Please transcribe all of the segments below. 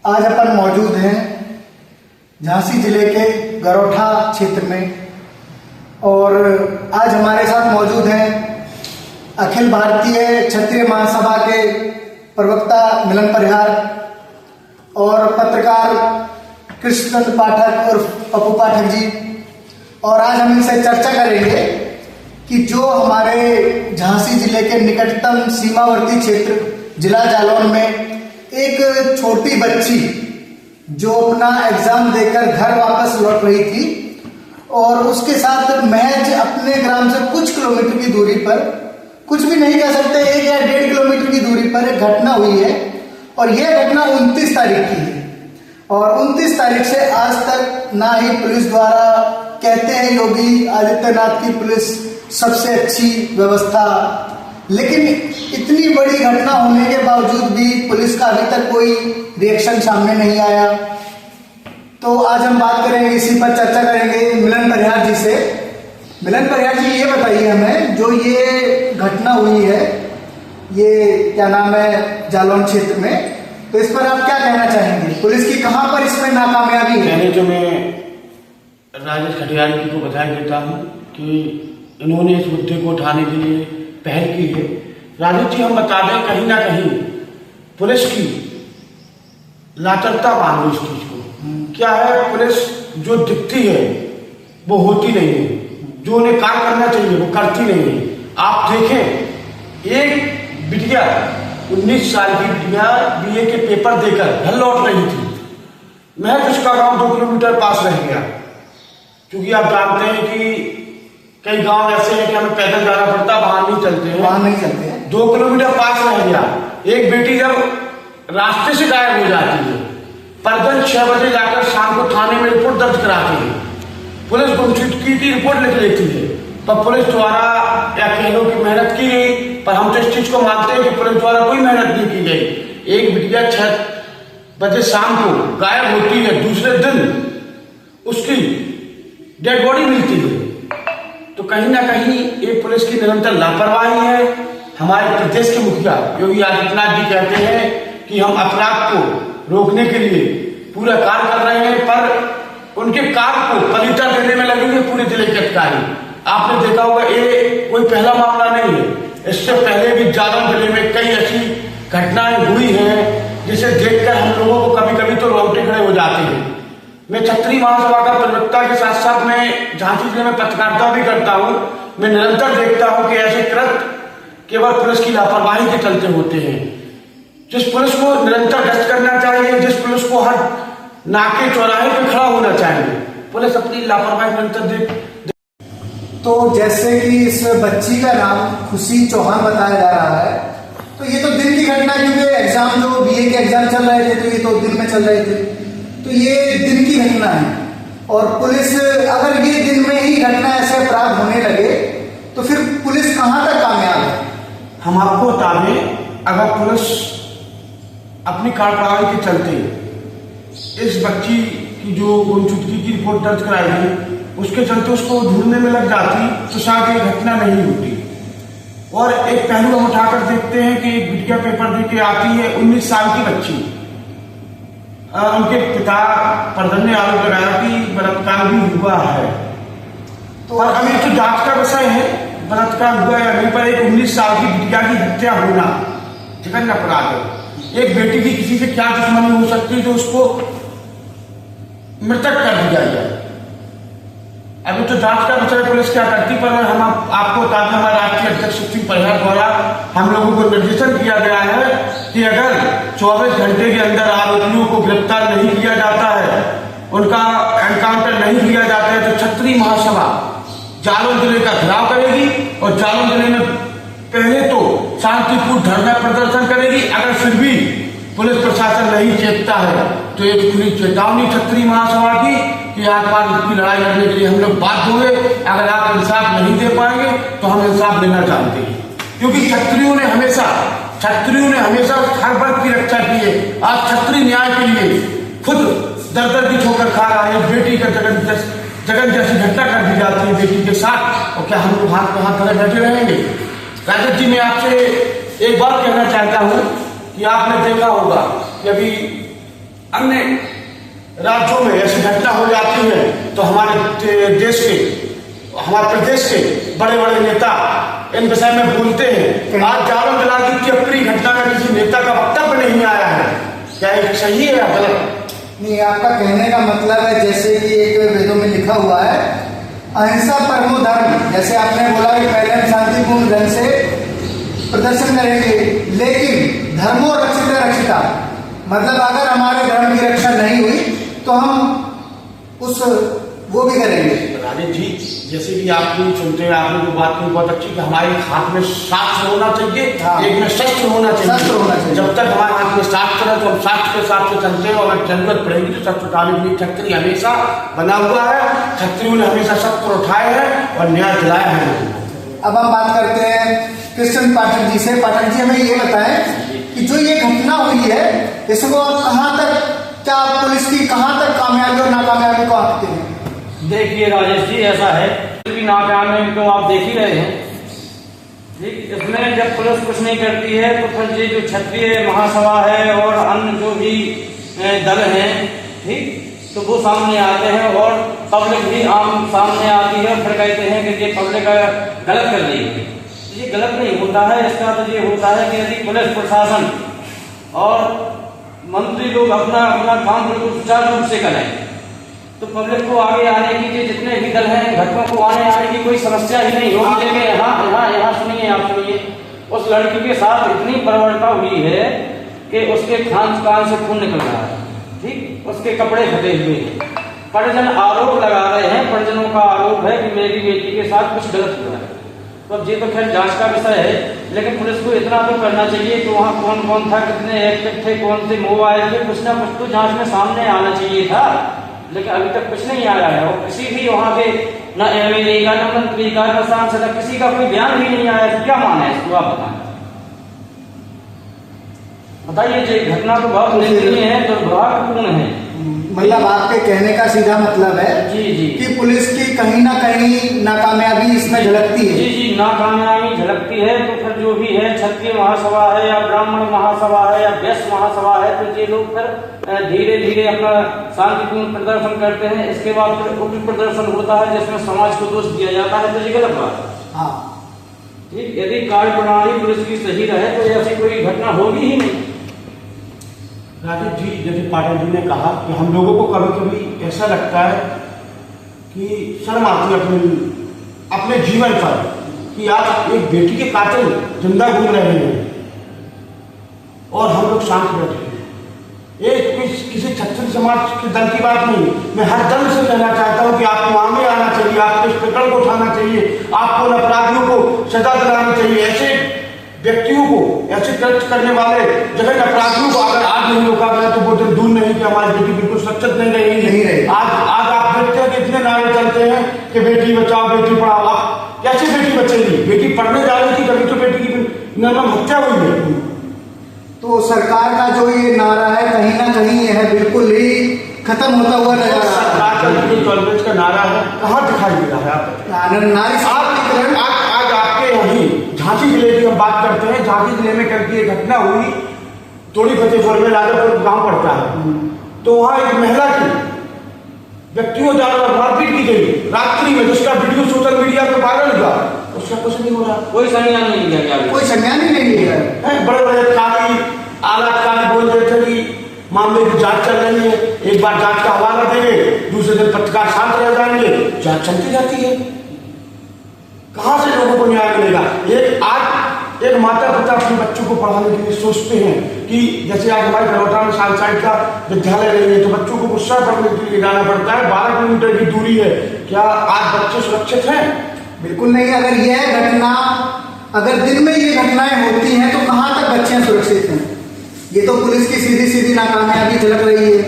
आज अपन मौजूद हैं झांसी जिले के गरोठा क्षेत्र में और आज हमारे साथ मौजूद हैं अखिल भारतीय क्षत्रिय महासभा के प्रवक्ता मिलन परिहार और पत्रकार कृष्णचंद्र पाठक और पप्पू पाठक जी। और आज हम इनसे चर्चा करेंगे कि जो हमारे झांसी जिले के निकटतम सीमावर्ती क्षेत्र जिला जालौन में एक छोटी बच्ची जो अपना एग्जाम देकर घर वापस लौट रही थी और उसके साथ महज अपने ग्राम से कुछ किलोमीटर की दूरी पर, कुछ भी नहीं कह सकते, 1 या 1.5 किलोमीटर की दूरी पर एक घटना हुई है। और यह घटना 29 तारीख की है और 29 तारीख से आज तक ना ही पुलिस द्वारा, कहते हैं योगी आदित्यनाथ की पुलिस सबसे अच्छी व्यवस्था, लेकिन इतनी बड़ी घटना होने के बावजूद भी पुलिस का अभी तक कोई रिएक्शन सामने नहीं आया। तो आज हम बात करेंगे, इसी पर चर्चा करेंगे मिलन परिहार जी से। मिलन परिहार जी, ये बताइए हमें, जो ये घटना हुई है, ये क्या नाम है, जालौन क्षेत्र में, तो इस पर आप क्या कहना चाहेंगे? पुलिस की कहां पर इसमें नाकामयाबी है? पहले तो मैं राजेश खटियाल जी को बधाई देता हूं कि इन्होंने इस मुद्दे को उठाने के लिए पहल की है। राजेश जी, हम बता दें, कहीं ना कहीं पुलिस की लाचारता मान लो इस चीज को। क्या है, पुलिस जो दिखती है वो होती नहीं है, जो उन्हें कार्य करना चाहिए वो करती नहीं है। आप देखें, एक बिटिया 19 साल की बिटिया बीए के पेपर देकर घर लौट रही थी, महज उसका गांव 2 किलोमीटर पास रह गया। क्योंकि आप जानते हैं कि कई गांव ऐसे हैं कि हमें पैदल जाना पड़ता, वहां नहीं चलते हैं, 2 किलोमीटर पास रह गया। एक बेटी जब रास्ते से गायब हो जाती है, परदन 6 बजे जाकर शाम को थाने में रिपोर्ट दर्ज कराती है, पुलिस गुमशुदगी की रिपोर्ट लिख लेती है, पर पुलिस द्वारा या कह लो कि मेहनत की गई, पर हम तो इस चीज को मानते हैं कि पुलिस द्वारा कोई मेहनत नहीं की गई। एक बिटिया 6 बजे शाम को गायब होती है, दूसरे दिन उसकी डेड बॉडी मिलती है। तो कहीं ना कहीं ये पुलिस की निरंतर लापरवाही है। हमारे प्रदेश के मुखिया योगी आदित्यनाथ जी कहते हैं कि हम अपराध को रोकने के लिए पूरा कार्य कर रहे हैं, पर उनके कार्य को पलीटा देने में लगेंगे पूरे जिले के अधिकारी। आपने देखा होगा, ये कोई पहला मामला नहीं है, इससे पहले भी जालौन जिले में कई ऐसी घटनाएं हुई हैं जिसे देखकर हम लोगों को कभी कभी तो रोंगटे खड़े हो जाते हैं। मैं क्षत्रिय महासभा का प्रवक्ता के साथ साथ मैं झांसी जिले में पत्रकारिता भी करता हूं। मैं निरंतर देखता हूं कि ऐसे कृत्य केवल पुलिस की लापरवाही के चलते होते हैं। जिस पुलिस को निरंतर गश्त करना चाहिए, जिस पुलिस को हर नाके चौराहे पे खड़ा होना चाहिए, पुलिस अपनी लापरवाही निरंतर तो जैसे कि इस बच्ची का नाम खुशी चौहान बताया जा रहा है, तो ये तो दिन की घटना, क्योंकि एग्जाम, जो बीए के एग्जाम चल रहे थे, तो ये तो दिन में चल रहे थे, तो ये दिन की घटना है। और पुलिस, अगर ये दिन में ही घटना, ऐसे अपराध होने लगे, तो फिर पुलिस कहां तक कामयाब है? हम आपको बता दें, अगर पुलिस अपनी कार्यप्रणाली के चलते इस बच्ची की जो गुमशुदगी की रिपोर्ट दर्ज कराई गई, उसके चलते उसको ढूंढने में लग जाती, तो शायद ये घटना नहीं होती। और एक पहलू हम उठाकर देखते हैं कि एक बिटिया पेपर दे के आती है, 19 साल की बच्ची, उनके पिता प्रधान ने आरोप लगाया कि बलात्कार भी हुआ है। तो अभी तो जांच का विषय है, बलात्कार हुआ या नहीं, पर एक 19 साल की बिटिया की हत्या होना जघन्य अपराध है। एक बेटी की किसी से क्या दुश्मनी हो सकती है जो उसको मृतक कर दिया जाए? अभी तो जांच का विषय पुलिस क्या करती, पर हम आपको बता दें, हमारे राष्ट्रीय अध्यक्ष सिंह परिहार द्वारा हम लोगों को निर्देशन किया गया है कि अगर 24 घंटे के अंदर आरोपियों को गिरफ्तार नहीं किया जाता है, उनका एनकाउंटर नहीं किया जाता है, तो क्षत्रिय महासभा जालौन जिले का घेराव करेगी और जालौन जिले में पहले तो शांतिपूर्ण धरना प्रदर्शन करेगी। अगर फिर भी पुलिस प्रशासन नहीं चेतता है तो एक खुली चेतावनी क्षत्रिय महासभा की कि आर पार की लड़ाई लड़ने के लिए हम लोग बाध्य हुए। अगर आप इंसाफ नहीं दे पाएंगे तो हम इंसाफ देना चाहते हैं, क्योंकि क्षत्रियों ने हमेशा हर वर्ग की रक्षा की है। आज क्षत्रिय न्याय के लिए खुद दर दर की ठोकर खा रहा है। बेटी का जगन जैसी घटना कर दी जाती है बेटी के साथ, और क्या हम लोग हाथ में हाथ धरे बैठे रहेंगे? राजेश जी, मैं आपसे एक बात कहना चाहता हूं कि आपने देखा होगा कि अभी अन्य राज्यों में ऐसी घटना हो जाती है तो हमारे देश के, हमारे प्रदेश के बड़े बड़े नेता इन विषय में बोलते हैं। आज जालम जला की चक्री घटना में किसी नेता का वक्तव्य नहीं आया है। क्या ये सही है या गलत? नहीं, आपका कहने का मतलब है जैसे कि एक वेदों में लिखा हुआ है अहिंसा परमो धर्म। जैसे आपने बोला कि पहले हम शांतिपूर्ण ढंग से प्रदर्शन करेंगे, लेकिन धर्मो रक्षिता रक्षिता, मतलब अगर हमारे धर्म की रक्षा नहीं हुई तो हम वो भी करेंगे। राजेश जी, जैसे कि आप भी सुनते हैं, आपने जो बात की बहुत अच्छी कि हमारे हाथ में शास्त्र होना चाहिए, एक में शस्त्र होना चाहिए। जब तक हमारे हाथ में शास्त्र है तो हम शास्त्र के हिसाब से चलते हैं, और अगर जरूरत पड़ेगी तो शस्त्र उठाने के लिए क्षत्रिय हमेशा बना हुआ है। क्षत्रियों ने हमेशा शस्त्र उठाए हैं और न्याय दिलाया है। अब हम बात करते हैं कृष्ण पाठक जी से। पाठक जी, हमें ये बताएं कि जो ये घटना हुई है इसको आप कहाँ तक, क्या पुलिस की कहाँ तक कामयाबी और नाकामयाबी को आंकते हैं? देखिए राजेश जी, ऐसा है कि नाकामयाबी तो आप देख ही रहे हैं। ठीक, इसमें जब पुलिस कुछ नहीं करती है तो फिर ये जो क्षत्रिय महासभा है और अन्य जो भी दल हैं, ठीक, तो वो सामने आते हैं और पब्लिक भी आम सामने आती है, फिर कहते हैं कि ये पब्लिक गलत कर रही है। ये गलत नहीं होता है। इसका तो ये होता है कि यदि पुलिस प्रशासन और मंत्री लोग अपना अपना काम बिल्कुल सुचारू रूप से करें तो पब्लिक को आगे आने की, जितने भी दल हैं घटकों को आने की कोई समस्या ही नहीं होगी। लेकिन यहाँ सुनिए, आप सुनिए, उस लड़की के साथ इतनी बर्बरता हुई है कि उसके कान से खून निकल रहा है। ठीक, उसके कपड़े फटे हुए हैं। परिजन आरोप लगा रहे हैं, परिजनों का आरोप है कि मेरी बेटी के साथ कुछ गलत हुआ है। तो अब ये तो खैर जांच का विषय है, लेकिन पुलिस को इतना तो करना चाहिए कि वहाँ कौन कौन था, कितने एक्टिव थे, कौन से मोबाइल थे, कुछ ना कुछ तो जांच में सामने आना चाहिए था। लेकिन अभी तक कुछ नहीं आया है और किसी भी वहाँ के न एमएलए का, न मंत्री का, न सांसद, किसी का कोई बयान भी नहीं आया। तो क्या माने इसको, आप बताइए। ये घटना तो बहुत निंदनीय है, दुर्भाग्यपूर्ण है। मतलब आपके कहने का सीधा मतलब है जी कि पुलिस की कहीं ना कहीं नाकामयाबी इसमें झलकती है। जी, नाकामयाबी झलकती है। तो फिर जो भी है, क्षत्रिय महासभा है या ब्राह्मण महासभा है या वैश्य महासभा है, तो ये लोग फिर धीरे धीरे अपना शांतिपूर्ण प्रदर्शन करते हैं। इसके बाद फिर उग्र प्रदर्शन होता है जिसमें समाज को दोष दिया जाता है, तो ये गलत बात है। हाँ, ठीक, यदि कार्यप्रणाली पुलिस की सही रहे तो ऐसी कोई घटना होगी ही नहीं। राजेश जी, जैसे पाठक जी ने कहा कि हम लोगों को कभी कभी ऐसा लगता है कि शर्म आती है अपने जीवन पर कि आज एक बेटी के कातिल जिंदा घूम रहे हैं और हम लोग शांत बैठे हैं। ये किसी क्षत्रिय समाज के दल की बात नहीं, मैं हर दल से कहना चाहता हूँ कि आपको आगे आना चाहिए, आपको इस प्रकरण को उठाना चाहिए, आपको अपराधियों को सजा दिलानी चाहिए। ऐसे व्यक्तियों को, ऐसे कृत्य करने वाले जगह अपराधियों को अगर आज नहीं रोका गया तो वो दिन दूर नहीं कि हमारी बेटी बिल्कुल सुरक्षित नहीं रहेगी। आज आप देखते हैं कि इतने नारे चलते हैं कि बेटी बचाओ, बेटी पढ़ाओ। आप कैसे बेटी बचेगी? बेटी पढ़ने जा रही थी तभी तो बेटी की निर्मम हत्या हुई है। तो सरकार का जो ये नारा है कहीं ना कहीं यह बिल्कुल ही खत्म होता हुआ नजर आ रहा है। सरकार का जो टॉलरेंस का नारा है कहाँ दिखाई दे रहा है? आज आपके वहीं झांसी जिले की हम बात करते हैं। झांसी जिले में कल की एक घटना हुई, तोड़ी फतेहपुर में राजापुर गांव पड़ता है, तो वहां एक महिला की व्यक्तियों द्वारा मारपीट की गई रात्रि में, जिसका वीडियो सोशल मीडिया पर वायरल हुआ। उसका कुछ नहीं हो रहा, कोई संज्ञान नहीं लिया गया, कोई संज्ञान ही नहीं लिया है। बड़े बड़े अधिकारी आलाधिकारी बोल रहे थे कि मामले की जांच चल रही है, एक बार जांच का हवाला देंगे, दूसरे दिन पत्रकार शांत रह जाएंगे, जांच चलती जाती है। कहां से लोगों को न्याय मिलेगा? एक माता पिता अपने बच्चों को पढ़ाने के लिए सोचते हैं कि जैसे आज हमारे गरोटा में साइड का विद्यालय नहीं है तो बच्चों को गुस्सा करने के लिए जाना पड़ता है, 12 किलोमीटर की दूरी है। क्या आज बच्चे सुरक्षित हैं? बिल्कुल नहीं। अगर यह घटना, अगर दिन में ये घटनाएं होती हैं तो कहां तक बच्चे सुरक्षित हैं? ये तो पुलिस की सीधी सीधी नाकामयाबी झलक रही है।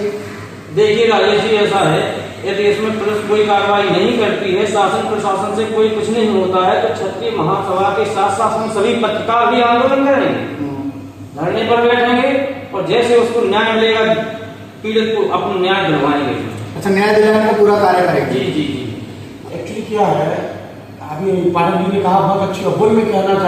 देखिए राजेश जी, ऐसा है, यदि इसमें पुलिस कोई कार्रवाई नहीं करती है, शासन प्रशासन से कोई कुछ नहीं होता है, तो क्षत्रिय महासभा के साथ साथ हम सभी पत्रकार भी आंदोलन करेंगे, धरने पर बैठेंगे और जैसे उसको न्याय मिलेगा पीड़ित को अपना न्याय दिलवाएंगे। अच्छा, न्याय दिलाने का पूरा कार्य करेंगे। जी जी जी। एक्चुअली क्या है, अभी पाठक जी ने कहा बहुत अच्छी, और में कहना चाहिए